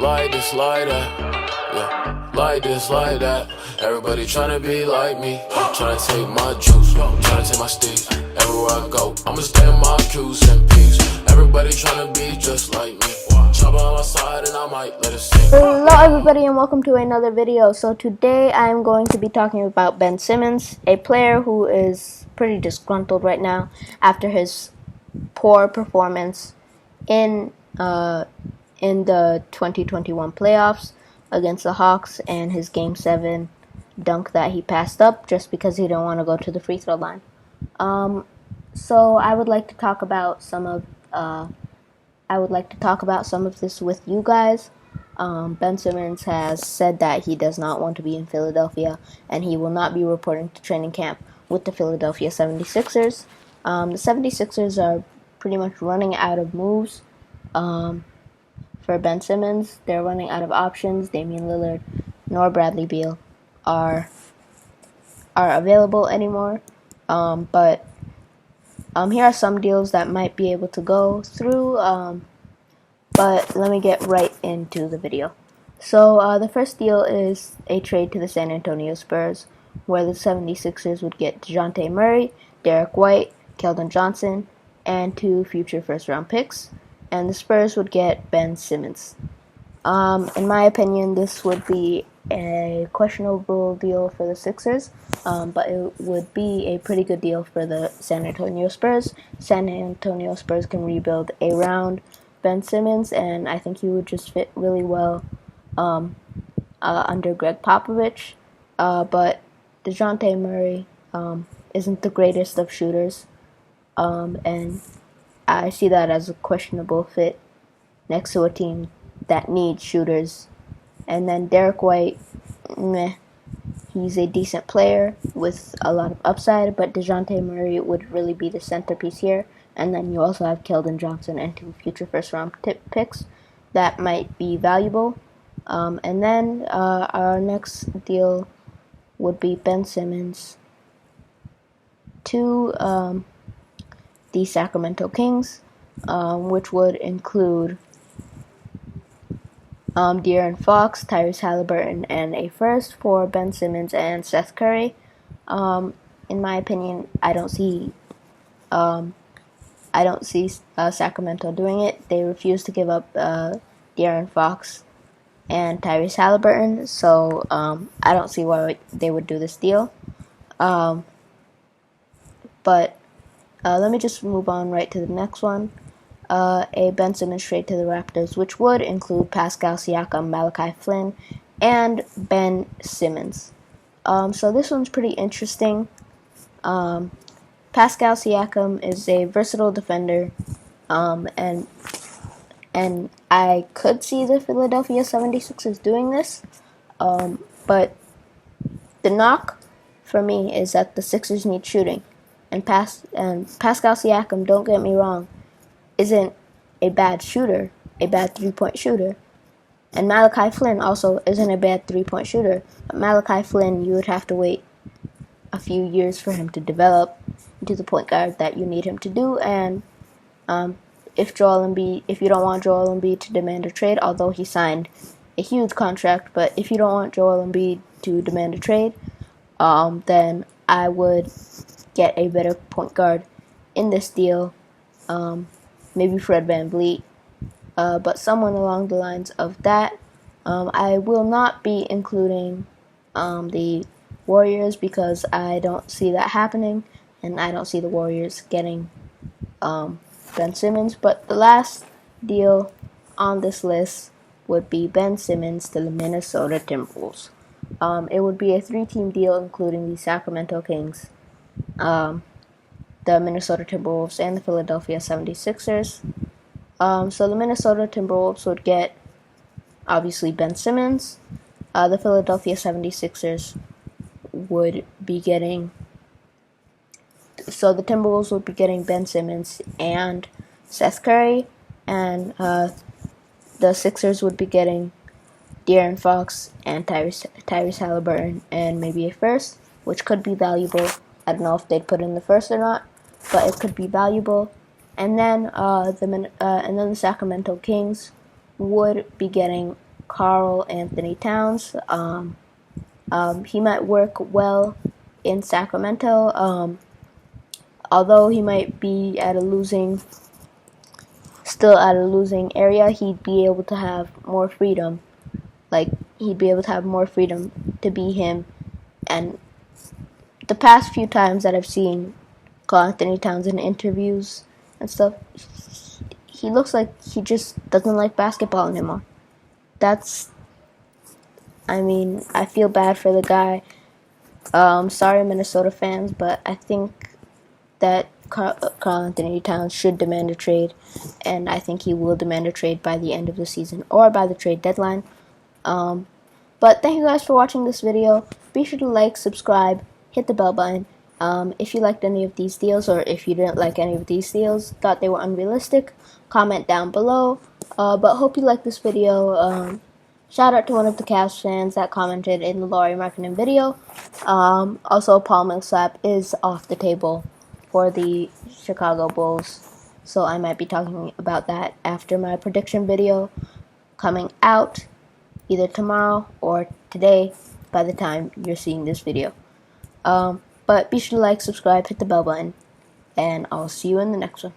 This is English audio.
Like this, like that. Yeah, like this, like that. Everybody tryna be like me. Tryna take my juice, tryna take my steez. Everywhere I go, I'ma stay in my Q's and P's. Everybody tryna be just like me. Chop on my side and I might let it sink. Hello everybody and welcome to another video. So today I'm going to be talking about Ben Simmons, a player who is pretty disgruntled right now after his poor performance in the 2021 playoffs against the Hawks and his Game 7 dunk that he passed up just because he didn't want to go to the free throw line. So I would like to talk about some of this with you guys. Ben Simmons has said that he does not want to be in Philadelphia and he will not be reporting to training camp with the Philadelphia 76ers. The 76ers are pretty much running out of moves for Ben Simmons. They're running out of options. Damian Lillard nor Bradley Beal are available anymore. But here are some deals that might be able to go through. But let me get right into the video. So the first deal is a trade to the San Antonio Spurs, where the 76ers would get DeJounte Murray, Derek White, Keldon Johnson, and 2 future first-round picks, and the Spurs would get Ben Simmons. In my opinion, this would be a questionable deal for the Sixers, but it would be a pretty good deal for the San Antonio Spurs. San Antonio Spurs can rebuild around Ben Simmons, and I think he would just fit really well under Greg Popovich. But DeJounte Murray isn't the greatest of shooters, and I see that as a questionable fit next to a team that needs shooters. And then Derek White, he's a decent player with a lot of upside, but DeJounte Murray would really be the centerpiece here. And then you also have Keldon Johnson and 2 future first-round picks that might be valuable. And then our next deal would be Ben Simmons to the Sacramento Kings, which would include De'Aaron Fox, Tyrese Halliburton, and a first for Ben Simmons and Seth Curry. In my opinion, I don't see Sacramento doing it. They refuse to give up De'Aaron Fox and Tyrese Halliburton, so I don't see why they would do this deal. But let me just move on right to the next one. A Ben Simmons trade to the Raptors, which would include Pascal Siakam, Malachi Flynn, and Ben Simmons. So this one's pretty interesting. Pascal Siakam is a versatile defender, and I could see the Philadelphia 76ers doing this, but the knock for me is that the Sixers need shooting, and Pascal Siakam, don't get me wrong, isn't a bad shooter, a bad three-point shooter, and Malachi Flynn also isn't a bad three-point shooter, but Malachi Flynn, you would have to wait a few years for him to develop into the point guard that you need him to do. And if you don't want Joel Embiid to demand a trade, although he signed a huge contract, but if you don't want Joel Embiid to demand a trade, then I would get a better point guard in this deal, maybe Fred VanVleet, but someone along the lines of that. I will not be including the Warriors because I don't see that happening, and I don't see the Warriors getting Ben Simmons. But the last deal on this list would be Ben Simmons to the Minnesota Timberwolves. It would be a 3-team deal including the Sacramento Kings, the Minnesota Timberwolves, and the Philadelphia 76ers. So the Minnesota Timberwolves would get, obviously, Ben Simmons. The Philadelphia 76ers would be getting... So the Timberwolves would be getting Ben Simmons and Seth Curry, and the Sixers would be getting De'Aaron Fox and Tyrese Halliburton and maybe a first, which could be valuable. I don't know if they'd put in the first or not, but it could be valuable. And then the Sacramento Kings would be getting Karl Anthony Towns. He might work well in Sacramento. Although he might be still at a losing area, he'd be able to have more freedom. Like, he'd be able to have more freedom to be him. And the past few times that I've seen Karl Anthony Towns in interviews and stuff, he looks like he just doesn't like basketball anymore. I feel bad for the guy. Sorry, Minnesota fans, but I think that Karl Anthony Towns should demand a trade, and I think he will demand a trade by the end of the season or by the trade deadline. But thank you guys for watching this video. Be sure to like, subscribe, hit the bell button. If you liked any of these deals, or if you didn't like any of these deals, thought they were unrealistic, comment down below. But hope you liked this video. Shout out to one of the Cavs fans that commented in the Laurie Markkinen video. Also, Paul Millsap is off the table for the Chicago Bulls, so I might be talking about that after my prediction video coming out either tomorrow or today by the time you're seeing this video. But be sure to like, subscribe, hit the bell button, and I'll see you in the next one.